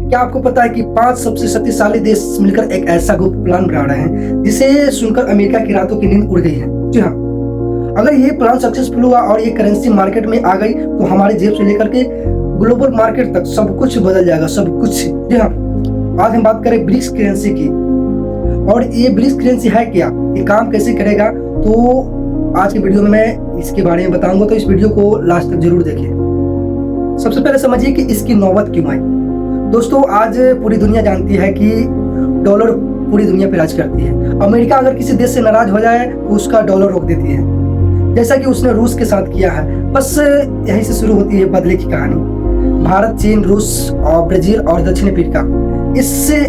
क्या आपको पता है कि 5 सबसे शक्तिशाली देश मिलकर एक ऐसा गुप्त प्लान बना रहे हैं जिसे सुनकर अमेरिका की रातों की नींद उड़ गई है? जी हाँ, अगर ये प्लान सक्सेसफुल हुआ और ये करेंसी मार्केट में आ गई तो हमारे जेब से लेकर के ग्लोबल मार्केट तक सब कुछ बदल जाएगा, सब कुछ। जी हाँ, आज हम बात करें ब्रिक्स करेंसी की। और ये ब्रिक्स करेंसी है क्या, ये काम कैसे करेगा, तो आज की वीडियो में मैं इसके बारे में बताऊंगा, तो इस वीडियो को लास्ट तक जरूर देखिए। सबसे पहले समझिए कि इसकी नौबत क्यों आई। दोस्तों, आज पूरी दुनिया जानती है कि डॉलर पूरी दुनिया पे राज करती है। अमेरिका अगर किसी देश से नाराज हो जाए तो उसका डॉलर रोक देती है, जैसा कि उसने रूस के साथ किया है। बस यहीं से शुरू होती है बदले की कहानी। भारत, चीन, रूस और ब्राजील और दक्षिण अफ्रीका, इससे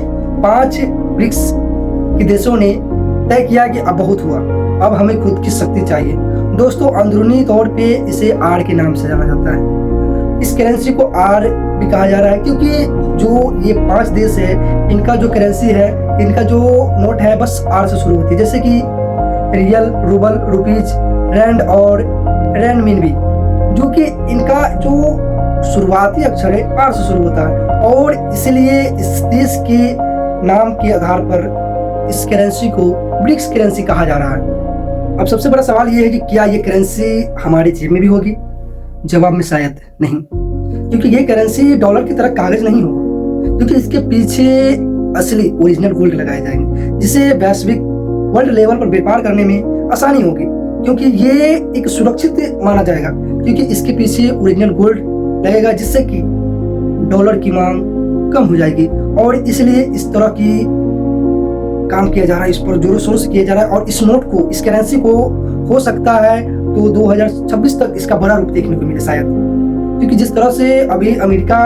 5 ब्रिक्स के देशों ने तय किया कि अब बहुत हुआ, अब हमें खुद की शक्ति चाहिए। दोस्तों, अंदरूनी तौर पे इसे आर के नाम से जाना जाता है। इस करेंसी को आर भी कहा जा रहा है क्योंकि जो ये 5 देश है, इनका जो करेंसी है, इनका जो नोट है, बस आर से शुरू होती है। जैसे कि रियल, रूबल, रुपीज, रैंड और रैनमिनबी, जो कि इनका जो शुरुआती अक्षर है आर से शुरू होता है, और इसलिए इस देश के नाम के आधार पर इस करेंसी को ब्रिक्स करेंसी कहा जा रहा है। अब सबसे बड़ा सवाल ये है कि क्या ये करेंसी हमारी जेब में भी होगी? जवाब में शायद नहीं, क्योंकि ये करेंसी डॉलर की तरह कागज नहीं होगा, क्योंकि इसके पीछे असली ओरिजिनल गोल्ड लगाए जाएंगे, जिसे वैश्विक वर्ल्ड लेवल पर व्यापार करने में आसानी होगी, क्योंकि ये एक सुरक्षित माना जाएगा, क्योंकि इसके पीछे ओरिजिनल गोल्ड लगेगा, जिससे कि डॉलर की मांग कम हो जाएगी। और इसलिए इस तरह की काम किया जा रहा है, इस पर जोरों शोरों से किया जा रहा है। और इस नोट को, इस करेंसी को हो सकता है तो 2026 तक इसका बड़ा रूप देखने को मिले शायद, क्योंकि जिस तरह से अभी अमेरिका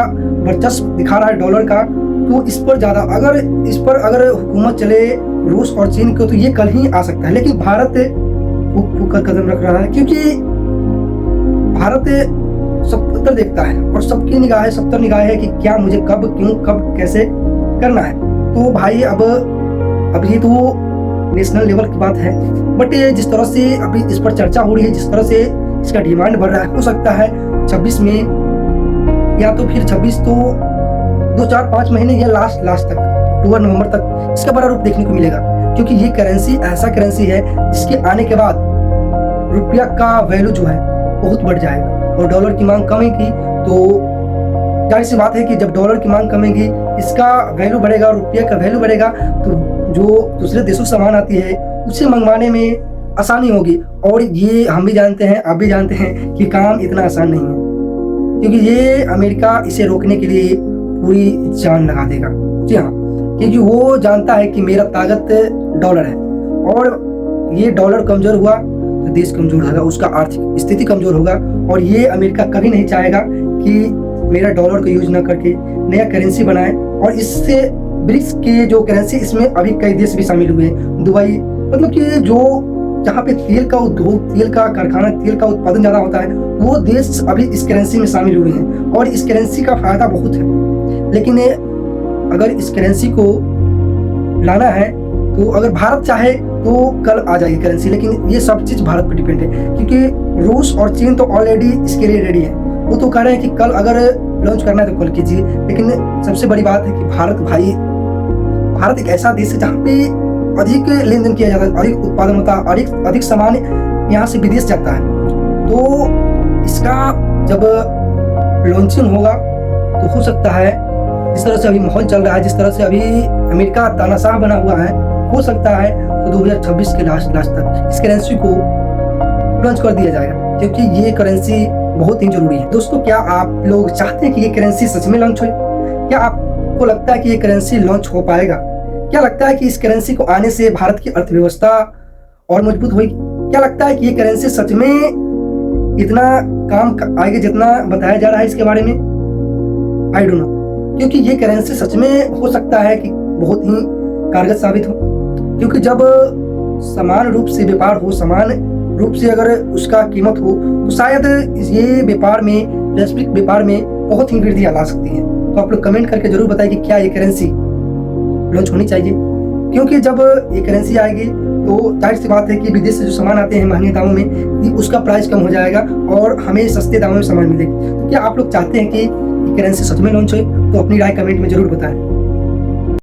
वर्चस्व दिखा रहा है डॉलर का, तो इस पर ज्यादा अगर हुकूमत चले रूस और चीन को, तो ये कल ही आ सकता है। लेकिन भारत फूक कर कदम रख रहा है, क्योंकि भारत सब उत्तर देखता है और सबकी निगाहें, सब तर निगाहें है कि क्या मुझे कब, क्यों, कब, कैसे करना है। तो भाई अब ये तो नेशनल लेवल की बात है, बट जिस तरह से अभी इस पर चर्चा हो रही है, जिस तरह से इसका डिमांड बढ़ रहा है, हो सकता है 26 में, या तो फिर 26 तो 2-4-5 महीने या लास्ट तक, अक्टूबर नवंबर तक इसका बड़ा रूप देखने को मिलेगा। क्योंकि ये करेंसी ऐसा करेंसी है जिसके आने के बाद रुपया का वैल्यू जो है बहुत बढ़ जाएगा, और डॉलर की मांग कमेगी, तो जाहिर सी बात है कि जब डॉलर की मांग कमेगी, इसका वैल्यू बढ़ेगा, रुपये का वैल्यू बढ़ेगा, तो जो दूसरे देशों से सामान आती है उसे मंगवाने में आसानी होगी। और ये हम भी जानते हैं, आप भी जानते हैं कि काम इतना आसान नहीं है, क्योंकि ये अमेरिका इसे रोकने के लिए पूरी जान लगा देगा। जी हाँ, क्योंकि वो जानता है कि मेरा ताकत डॉलर है, और ये डॉलर कमजोर हुआ तो देश कमजोर होगा, उसका आर्थिक स्थिति कमजोर होगा। और ये अमेरिका कभी नहीं चाहेगा कि मेरा डॉलर को यूज ना करके नया करेंसी बनाए। और इससे ब्रिक्स के जो करेंसी, इसमें अभी कई देश भी शामिल हुए हैं। दुबई, मतलब कि जो जहाँ पे तेल का उद्योग, तेल का कारखाना, तेल का उत्पादन ज्यादा होता है, वो देश अभी इस करेंसी में शामिल हुए हैं, और इस करेंसी का फायदा बहुत है। लेकिन अगर इस करेंसी को लाना है तो अगर भारत चाहे तो कल आ जाएगी करेंसी, लेकिन ये सब चीज भारत पर डिपेंड है, क्योंकि रूस और चीन तो ऑलरेडी इसके लिए रेडी है। वो तो कह रहे हैं कि कल अगर लॉन्च करना है तो कल कीजिए। लेकिन सबसे बड़ी बात है कि भारत एक ऐसा देश है जहाँ पे अधिक लेन देन किया जाता है, अधिक उत्पादन होता है, अधिक सामान यहाँ से विदेश जाता है। तो इसका जब लॉन्चिंग होगा तो हो सकता है, जिस तरह से अभी माहौल चल रहा है, जिस तरह से अभी अमेरिका तानाशाह बना हुआ है, हो सकता है तो 2026 के लास्ट तक इस करेंसी को लॉन्च कर दिया जाएगा, क्योंकि ये करेंसी बहुत ही जरूरी है। दोस्तों, क्या आप लोग चाहते हैं कि ये करेंसी सच में लॉन्च हो? क्या आपको लगता है कि ये करेंसी लॉन्च हो पाएगा? क्या लगता है कि इस करेंसी को आने से भारत की अर्थव्यवस्था और मजबूत होगी? क्या लगता है कि ये करेंसी सच में इतना काम आएगी जितना बताया जा रहा है इसके बारे में? आई डोंट नो, क्योंकि ये करेंसी सच में हो सकता है कि बहुत ही कारगर साबित हो, क्योंकि जब समान रूप से व्यापार हो, समान रूप से अगर उसका कीमत हो, तो शायद ये व्यापार में, वैश्विक व्यापार में बहुत ही वृद्धि ला सकती है। तो आप लोग कमेंट करके जरूर बताइए कि क्या ये करेंसी लॉन्च होनी चाहिए, क्योंकि जब ये करेंसी आएगी तो जाहिर सी बात है कि विदेश से जो सामान आते हैं महंगे दामों में, उसका प्राइस कम हो जाएगा और हमें सस्ते दामों में सामान मिलेगा। तो क्या आप लोग चाहते हैं कि ये करेंसी सच में लॉन्च हुई? तो अपनी राय कमेंट में जरूर बताएं।